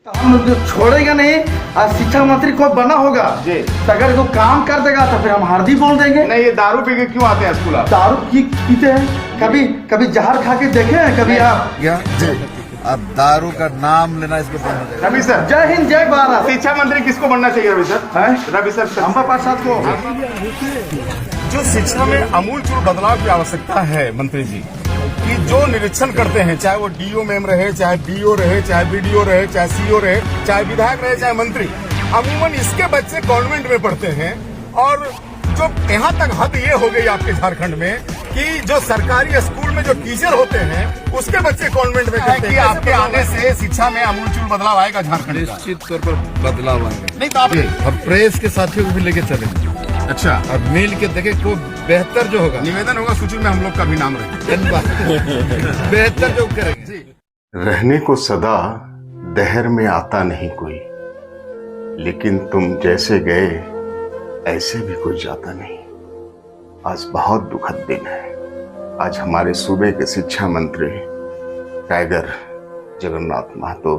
हम जो छोड़ेगा नहीं। आज शिक्षा मंत्री को बना होगा जी। अगर तो काम कर देगा तो फिर हम हार्दी बोल देंगे। नहीं, ये दारू पी के क्यों आते हैं स्कूल? आप दारू पीते हैं, कभी कभी जहर खा के देखे हैं कभी आप? जी, अब दारू का नाम लेना इसको बंद हो जाएगा। रवि सर, जय हिंद जय भारत। शिक्षा मंत्री किसको बनना चाहिए रवि सर? रवि सर, अंबा प्रसाद को। जो शिक्षा में आमूलचूल बदलाव की आवश्यकता है मंत्री जी, कि जो निरीक्षण करते हैं, चाहे वो डीओ मैम रहे, चाहे बीओ रहे, चाहे बीडीओ रहे, चाहे सीओ रहे, चाहे विधायक रहे, चाहे मंत्री, अमूमन इसके बच्चे कॉन्वेंट में पढ़ते हैं। और जो यहाँ तक हद ये हो गई आपके झारखंड में कि जो सरकारी स्कूल में जो टीचर होते हैं उसके बच्चे कॉन्वेंट में पढ़ते हैं। कि आपके आने से शिक्षा में आमूलचूल बदलाव आएगा झारखंड का? निश्चित तौर पर बदलाव आएगा। नहीं तो आप और प्रेस के साथियों को भी लेके चलेंगे। अच्छा, और मिल के देखे को बेहतर जो होगा, निवेदन होगा सूची में हम लोग का भी नाम रहे। बेहतर जो करेंगे। रहने को सदा दहर में आता नहीं कोई, लेकिन तुम जैसे गए ऐसे भी कोई जाता नहीं। आज बहुत दुखद दिन है। आज हमारे सूबे के शिक्षा मंत्री टाइगर जगन्नाथ महतो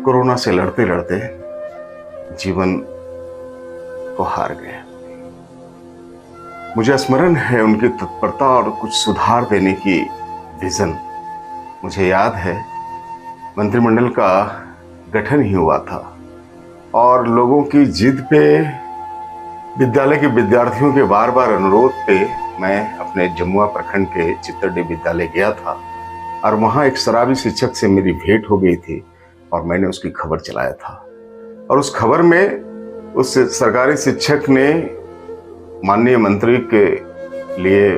कोरोना से लड़ते लड़ते जीवन को हार गए। मुझे स्मरण है उनकी तत्परता और कुछ सुधार देने की विजन। मुझे याद है मंत्रिमंडल का गठन ही हुआ था और लोगों की जिद पे, विद्यालय के विद्यार्थियों के बार बार अनुरोध पे मैं अपने जमुआ प्रखंड के चित्तरडी विद्यालय गया था और वहाँ एक शराबी शिक्षक से मेरी भेंट हो गई थी और मैंने उसकी खबर चलाया था। और उस खबर में उस सरकारी शिक्षक ने माननीय मंत्री के लिए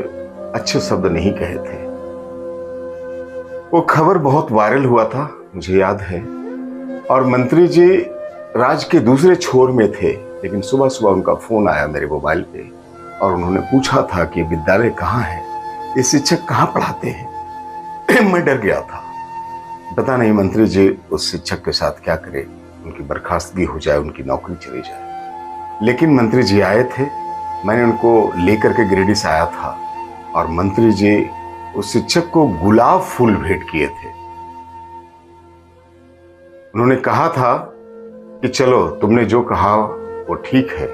अच्छे शब्द नहीं कहे थे। वो खबर बहुत वायरल हुआ था, मुझे याद है। और मंत्री जी राज्य के दूसरे छोर में थे, लेकिन सुबह सुबह उनका फोन आया मेरे मोबाइल पे और उन्होंने पूछा था कि विद्यालय कहाँ है, ये शिक्षक कहाँ पढ़ाते हैं। मैं डर गया था। पता नहीं मंत्री जी उस शिक्षक के साथ क्या करे, उनकी बर्खास्तगी हो जाए, उनकी नौकरी चली जाए। लेकिन मंत्री जी आए थे, मैंने उनको लेकर के गिरिडीह से आया था और मंत्री जी उस शिक्षक को गुलाब फूल भेंट किए थे। उन्होंने कहा था कि चलो तुमने जो कहा वो ठीक है,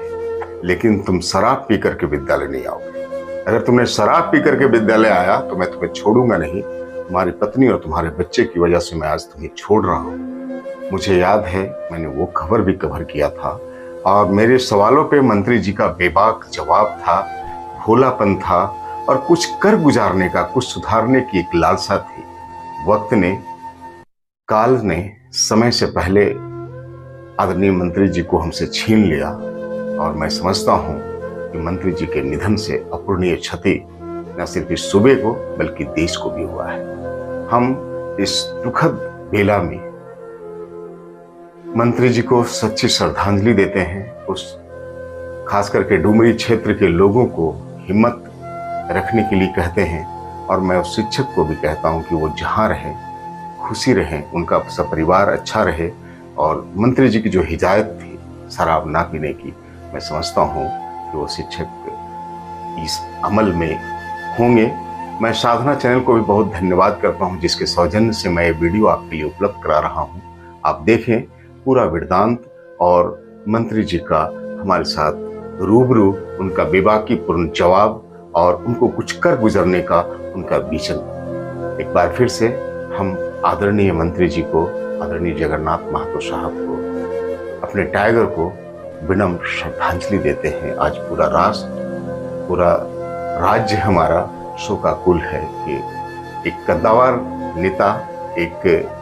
लेकिन तुम शराब पी करके विद्यालय नहीं आओगे। अगर तुमने शराब पी करके विद्यालय आया तो मैं तुम्हें छोड़ूंगा नहीं। तुम्हारी पत्नी और तुम्हारे बच्चे की वजह से मैं आज तुम्हें छोड़ रहा हूं। मुझे याद है मैंने वो खबर भी कवर किया था और मेरे सवालों पे मंत्री जी का बेबाक जवाब था, भोलापन था और कुछ कर गुजारने का, कुछ सुधारने की एक लालसा थी। वक्त ने, काल ने समय से पहले आदरणीय मंत्री जी को हमसे छीन लिया और मैं समझता हूं कि मंत्री जी के निधन से अपूरणीय क्षति न सिर्फ इस सूबे को बल्कि देश को भी हुआ है। हम इस दुखद बेला में मंत्री जी को सच्ची श्रद्धांजलि देते हैं। उस खास करके डुमरी क्षेत्र के लोगों को हिम्मत रखने के लिए कहते हैं और मैं उस शिक्षक को भी कहता हूं कि वो जहां रहे खुशी रहे, उनका सपरिवार अच्छा रहे। और मंत्री जी की जो हिदायत थी शराब ना पीने की, मैं समझता हूं कि वो शिक्षक इस अमल में होंगे। मैं साधना चैनल को भी बहुत धन्यवाद करता हूं जिसके सौजन्य से मैं ये वीडियो आपके लिए उपलब्ध करा रहा हूं। आप देखें पूरा वृत्तांत और मंत्री जी का हमारे साथ रूबरू, उनका बेबाकीपूर्ण जवाब और उनको कुछ कर गुजरने का उनका विजन। एक बार फिर से हम आदरणीय मंत्री जी को, आदरणीय जगन्नाथ महतो साहब को, अपने टाइगर को विनम्र श्रद्धांजलि देते हैं। आज पूरा राष्ट्र, पूरा राज्य हमारा शोकाकुल है कि एक कद्दावर नेता, एक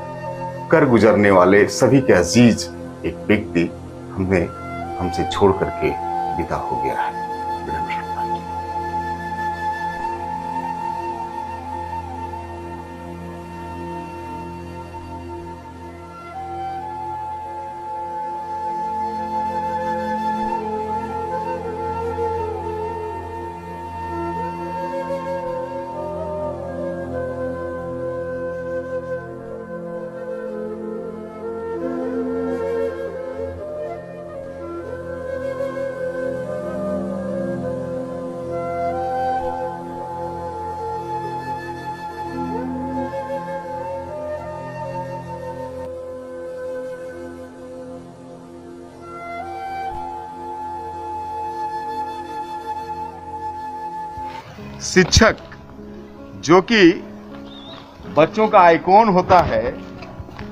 कर गुजरने वाले सभी के अजीज एक व्यक्ति हमसे छोड़ करके विदा हो गया है। शिक्षक जो कि बच्चों का आइकॉन होता है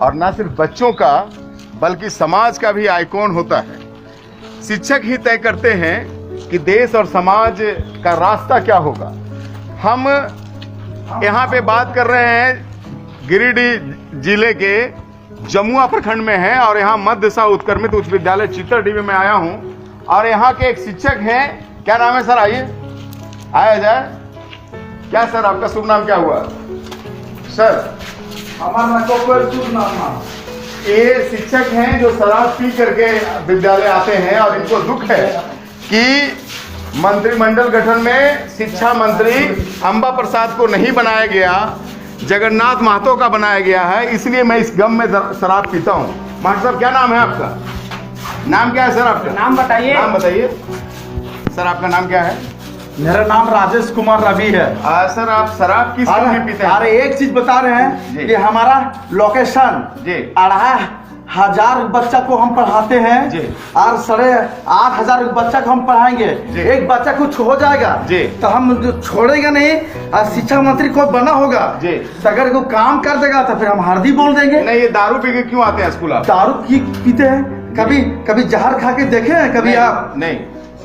और ना सिर्फ बच्चों का बल्कि समाज का भी आइकॉन होता है। शिक्षक ही तय करते हैं कि देश और समाज का रास्ता क्या होगा। हम यहाँ पे बात कर रहे हैं गिरिडीह जिले के जमुआ प्रखंड में हैं और यहाँ मध्य सा उत्क्रमित उच्च विद्यालय चित्तरडीह में मैं आया हूँ और यहाँ के एक शिक्षक हैं। क्या नाम है सर? आया जाए। क्या सर आपका शुभ नाम क्या हुआ सर? हमारा शुभ नाम। ये शिक्षक हैं जो शराब पी करके विद्यालय आते हैं और इनको दुख है कि मंत्रिमंडल गठन में शिक्षा मंत्री अंबा प्रसाद को नहीं बनाया गया, जगन्नाथ महतो का बनाया गया है, इसलिए मैं इस गम में शराब पीता हूँ। मास्टर साहब क्या नाम है आपका? नाम क्या है सर आपका? नाम बताइए। नाम बताइए सर, आपका नाम क्या है? मेरा नाम राजेश कुमार रवि है। सर आप शराब किस लिए पीते हैं? अरे एक चीज बता रहे हैं कि हमारा लोकेशन जी 2500 बच्चा को हम पढ़ाते हैं जी और 8500 बच्चा को हम पढ़ाएंगे। एक बच्चा कुछ हो जाएगा जी तो हम छोड़ेगा नहीं और शिक्षा मंत्री को बना होगा जी। तो अगर कोई काम कर देगा तो फिर हम हरदी बोल देंगे। नहीं, ये दारू पी के क्यों आते हैं स्कूल? आप दारू पीते हैं? कभी जहर खा के देखे हैं कभी? आप नहीं,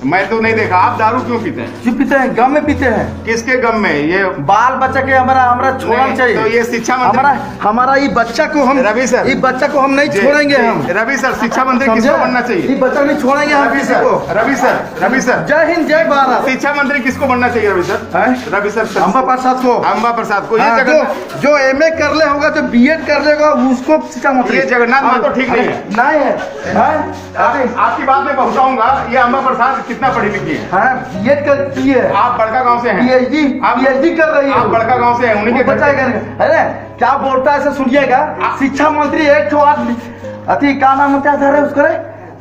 मैं तो नहीं देखा। आप दारू क्यों पीते हैं? क्यों पीते हैं? गम में पीते हैं। किसके गम में? ये बाल बच्चा के हमारा छोड़ना चाहिए। तो ये शिक्षा मंत्री हमारा ये बच्चा को हम रवि सर, ये बच्चा को हम नहीं छोड़ेंगे। हम रवि सर, शिक्षा मंत्री किसको बनना चाहिए? ये बच्चा नहीं छोड़ेंगे हम रवि किसी सर, को। रवि सर जय हिंद जय भारत। शिक्षा मंत्री किसको बनना चाहिए रवि सर? रवि सर अंबा प्रसाद को। अंबा प्रसाद को। ये हाँ, जो MA कर ले होगा, जो BEd कर लेगा उसको शिक्षा मंत्री। ये जगन्नाथ महतो ठीक नहीं है। नहीं है। आपकी बात में पहुंचाऊंगा। ये अंबा प्रसाद कितना पढ़ी लिखी है? हाँ, BEd करती है। आप बड़का गांव से हैं? PhD कर रही है। आप बड़का गांव से हैं? उन्हीं के बच्चा अरे क्या बोलता है ऐसे सुनिएगा। शिक्षा मंत्री एक ठो आदमी अति का नाम क्या था रे उसको रे?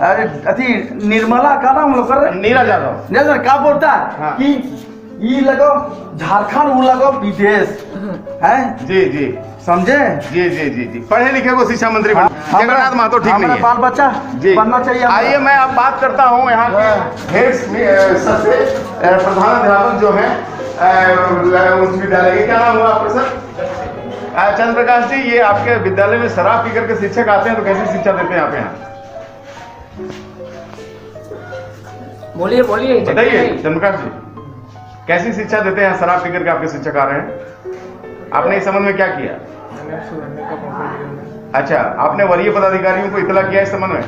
अरे अति निर्मला का नाम लोग कर रहे? नीरज यादव। नहीं क्या बोलता है हाँ। कि ये लगो झारखंड, वो लगो विदेश है। जी जी समझे? जी जी जी जी। पढ़े लिखे को शिक्षा मंत्री जगन्नाथ महतो ठीक नहीं है। बाल बच्चा बनना चाहिए। आइए मैं अब बात करता हूँ यहाँ के हेड सबसे प्रधानाध्यापक जो है उस विद्यालय के। क्या नाम हुआ आपका सर? चंद्र प्रकाश जी। ये आपके विद्यालय में शराब पी करके शिक्षक आते हैं तो कैसी शिक्षा देते हैं आप यहाँ? बोलिए बताइए चंद्र प्रकाश जी, कैसी शिक्षा देते हैं? शराब पी करके आपके शिक्षक आ रहे हैं। आपने इस संबंध में क्या किया? अच्छा, आपने वरीय पदाधिकारियों को इतला किया इस संबंध में?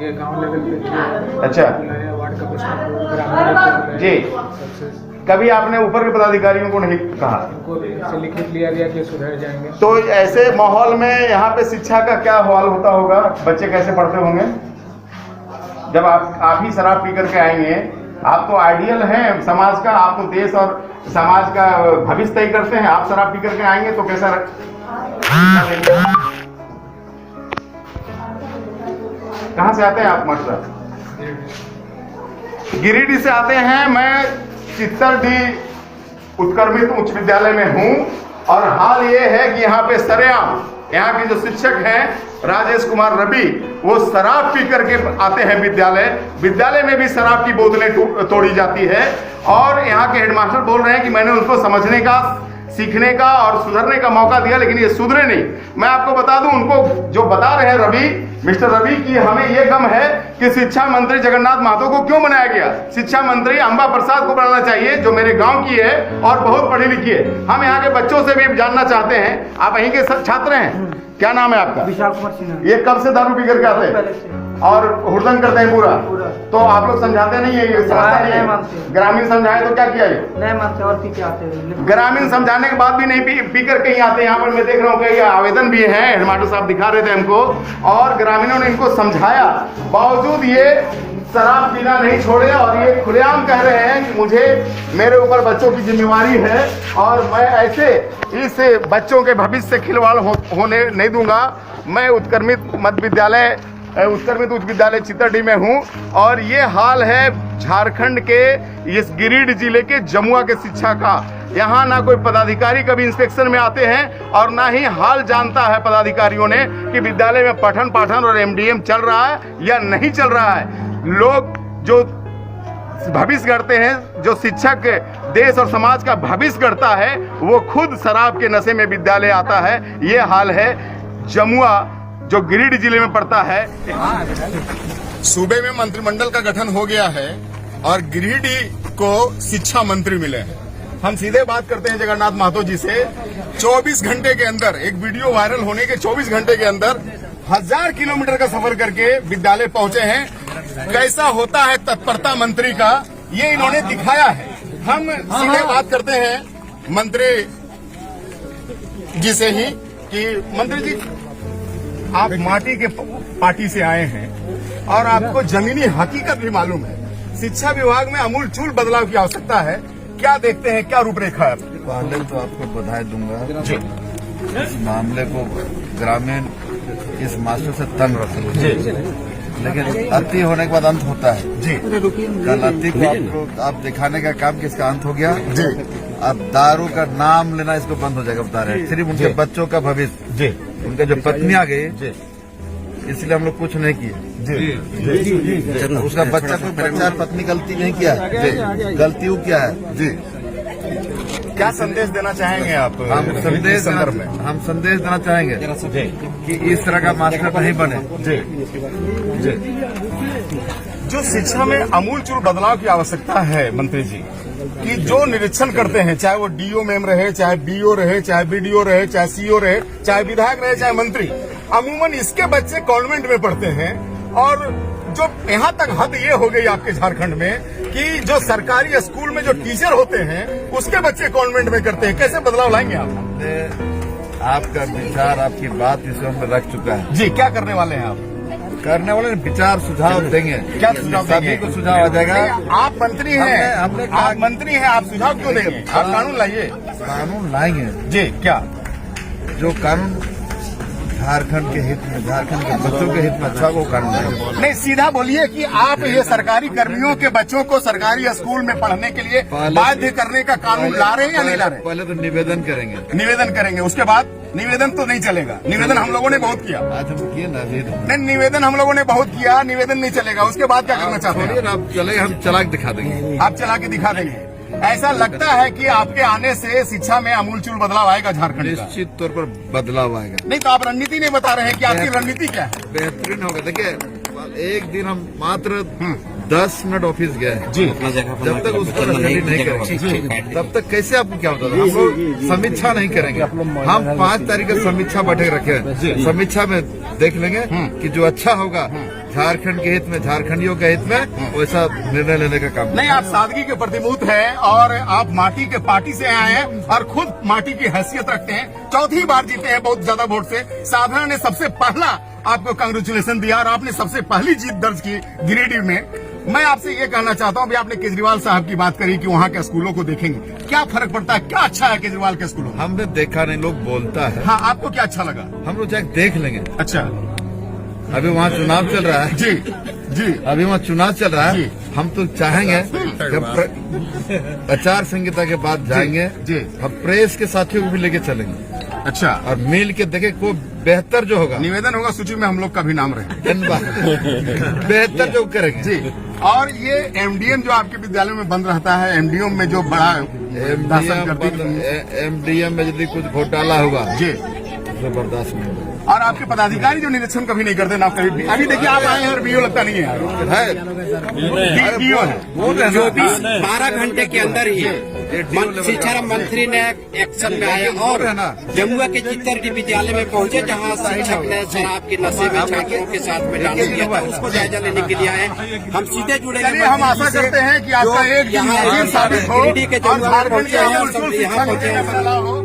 ये गांव लेवल पे। अच्छा वार्ड का प्रश्न जी। कभी आपने ऊपर के पदाधिकारियों को नहीं कहा? उनको लिखित लिया गया कि सुधर जाएंगे। तो ऐसे माहौल में यहाँ पे शिक्षा का क्या हाल होता होगा? बच्चे कैसे पढ़ते होंगे जब आप ही शराब पी करके आएंगे? आप तो आइडियल हैं समाज का, आप तो देश और समाज का भविष्य तय करते हैं। आप शराब पी करके आएंगे तो कैसा कहाँ से आते हैं आप? मतलब गिरिडीह से आते हैं। मैं चित्तरडीह उत्क्रमित उच्च विद्यालय में हूँ और हाल ये है कि यहाँ पे सरेआम यहाँ के जो शिक्षक हैं राजेश कुमार रवि, वो शराब पी करके आते हैं विद्यालय में भी शराब की बोतलें तोड़ी जाती है। और यहाँ के हेडमास्टर बोल रहे हैं कि मैंने उनको समझने का, सीखने का और सुधरने का मौका दिया लेकिन ये सुधरे नहीं। मैं आपको बता दूं, उनको जो बता रहे हैं मिस्टर रवि कि हमें ये गम है कि शिक्षा मंत्री जगन्नाथ महतो को क्यों बनाया गया। शिक्षा मंत्री अंबा प्रसाद को बनाना चाहिए जो मेरे गांव की है और बहुत पढ़ी लिखी है। हम यहाँ के बच्चों से भी जानना चाहते हैं, आप यहीं के छात्र हैं, क्या नाम है आपका? विशाल कुमार सिन्हा। ये कब से दारू पी करके आते हैं और हुड़दंग करते हैं पूरा? तो आप लोग समझाते नहीं है? ये समझता नहीं है? ग्रामीण समझाए तो क्या किया? ये नहीं मानते और पी के आते हैं। ग्रामीण समझाने के बाद भी नहीं पी करके ही आते हैं। यहाँ पर मैं देख रहा हूँ कि ये आवेदन भी है, हेडमास्टर साहब दिखा रहे थे हमको, और ग्रामीणों ने इनको समझाया, बावजूद ये शराब पीना नहीं छोड़े और ये खुलेआम कह रहे हैं कि मुझे मेरे ऊपर बच्चों की जिम्मेवारी है और मैं ऐसे इस बच्चों के भविष्य से खिलवाड़ होने नहीं दूंगा। मैं उत्क्रमित उच्च विद्यालय चित्तरडीह में हूँ और ये हाल है झारखंड के इस गिरिडीह जिले के जमुआ के शिक्षा का। यहाँ ना कोई पदाधिकारी कभी इंस्पेक्शन में आते हैं और ना ही हाल जानता है पदाधिकारियों ने कि विद्यालय में पठन पाठन और MDM चल रहा है या नहीं चल रहा है। लोग जो भविष्य गढ़ते हैं, जो शिक्षक देश और समाज का भविष्य गढ़ता है, वो खुद शराब के नशे में विद्यालय आता है। ये हाल है जमुआ, जो गिरिडीह जिले में पड़ता है। सूबे में मंत्रिमंडल का गठन हो गया है और गिरिडीह को शिक्षा मंत्री मिले हैं। हम सीधे बात करते हैं जगन्नाथ महतो जी से। 24 घंटे के अंदर, एक वीडियो वायरल होने के 24 घंटे के अंदर 1000 किलोमीटर का सफर करके विद्यालय पहुंचे हैं। कैसा होता है तत्परता मंत्री का, ये इन्होंने दिखाया है। हम सीधे बात करते हैं मंत्री जी से ही कि मंत्री जी, आप माटी के पार्टी से आए हैं और आपको जमीनी हकीकत भी मालूम है। शिक्षा विभाग में आमूलचूल बदलाव की आवश्यकता है। क्या देखते हैं, क्या रूपरेखा है? पहले तो आपको बधाई दूंगा जी। इस मामले को ग्रामीण इस मास्टर से तंग रखे जी, लेकिन अति होने के बाद अंत होता है जी। कल अति को आप दिखाने का काम किसका अंत हो गया जी। अब दारू का नाम लेना इसको बंद हो जाएगा, बता रहे हैं। सिर्फ उनके बच्चों का भविष्य जी, उनका जो पत्नी आ गई जी, इसलिए हम लोग कुछ नहीं किए जी। उसका बच्चा को बच्चा और पत्नी गलती नहीं किया जी, गलती वो क्या है जी। क्या संदेश देना चाहेंगे आप? हम संदेश देना चाहेंगे कि इस तरह का मास्टर नहीं बने जी जी। जो शिक्षा में आमूलचूल बदलाव की आवश्यकता है मंत्री जी, कि जो निरीक्षण करते हैं, चाहे वो डीओ मैम रहे, चाहे बीओ रहे, चाहे बीडीओ रहे, चाहे सीओ रहे, चाहे विधायक रहे, चाहे मंत्री, अमूमन इसके बच्चे कॉन्वेंट में पढ़ते हैं। और जो यहाँ तक हद ये हो गई आपके झारखंड में कि जो सरकारी स्कूल में जो टीचर होते हैं उसके बच्चे कॉन्वेंट में करते हैं। कैसे बदलाव लाएंगे आप? आपका विचार, आपकी बात इस में रख चुका है जी। क्या करने वाले हैं आप? करने वाले विचार सुझाव देंगे। क्या सुझाव देंगे? सभी को सुझाव आ जाएगा। आप मंत्री हैं, आप मंत्री हैं, आप सुझाव क्यों देंगे? आप कानून लाइए। कानून लाएंगे जी। क्या जो कानून झारखंड के हित में, झारखंड के बच्चों के हित में अच्छा, वो कानून लाएंगे। नहीं, सीधा बोलिए कि आप ये सरकारी कर्मियों के बच्चों को सरकारी स्कूल में पढ़ने के लिए बाध्य करने का कानून ला रहे हैं या नहीं ला रहे? पहले तो निवेदन करेंगे। निवेदन करेंगे, उसके बाद निवेदन तो नहीं चलेगा। निवेदन हम लोगों ने बहुत किया। आज हम किए ना नहीं, निवेदन हम लोगों ने बहुत किया, निवेदन नहीं चलेगा। उसके बाद क्या करना चाहते हैं? आप चलेगा, हम चला के दिखा देंगे। आप चला के दिखा देंगे। ऐसा लगता है कि आपके आने से शिक्षा में आमूलचूल बदलाव आएगा झारखंड का? निश्चित तौर पर बदलाव आएगा। नहीं तो आप रणनीति नहीं बता रहे हैं कि आपकी रणनीति क्या है? बेहतरीन होगा। देखिए, एक दिन हम मात्र 10 मिनट ऑफिस गए जी। जब तक उसको स्टडी नहीं करेंगे तब तक कैसे आपको क्या होता है? हम लोग समीक्षा नहीं करेंगे। हम 5 तारीख का समीक्षा बैठक रखे हैं। समीक्षा में देख लेंगे कि जो अच्छा होगा झारखंड के हित में, झारखंडियों के हित में, वैसा निर्णय लेने का काम। नहीं, आप सादगी के प्रतिमूर्त हैं और आप माटी के पार्टी से आए हैं और खुद माटी की हैसियत रखते हैं। चौथी बार जीते हैं बहुत ज्यादा वोट से। साधना ने सबसे पहला आपको कांग्रेचुलेशन दिया और आपने सबसे पहली जीत दर्ज की गिरिडीह में। मैं आपसे ये कहना चाहता हूँ, अभी आपने केजरीवाल साहब की बात करी कि वहाँ के स्कूलों को देखेंगे, क्या फर्क पड़ता है? क्या अच्छा है केजरीवाल के स्कूलों में? हमने देखा नहीं, लोग बोलता है। हाँ, आपको क्या अच्छा लगा? हम लोग जाके देख लेंगे। अच्छा, अभी वहाँ चुनाव चल रहा है जी जी। अभी वहाँ चुनाव चल रहा है। हम तो चाहेंगे कि आचार संहिता के बाद जाएंगे जी। हम प्रेस के साथियों को भी लेके चलेंगे। अच्छा, और मिल के देखे को बेहतर जो होगा, निवेदन होगा सूची में हम लोग का भी नाम रहे। बेहतर जो करेंगे जी। और ये एमडीएम जो आपके विद्यालय में बंद रहता है, एमडीएम में जो बड़ा एमडीएम में यदि कुछ घोटाला होगा जी, तो बर्दाश्त नहीं होगा। और आपके पदाधिकारी जो निरीक्षण कभी नहीं करते ना कभी भी। अभी देखिए आप आए हैं और बीओ लगता नहीं है, बीओ है। 12 घंटे के अंदर ही शिक्षा मंत्री ने एक्शन में आए और जमुआ के चित्तर विद्यालय में पहुंचे, जहां शिक्षक ने शराब के नशे में छात्रों के साथ में डाल दिया था। उसको जायजा लेने के लिए आए। हम सीधे जुड़े। हम आशा करते हैं कि आपका एक यहाँ साबित हो गिरिडीह के और जमुआ झारखंड पहुंचे हैं, सब यहाँ पहुंचे हैं।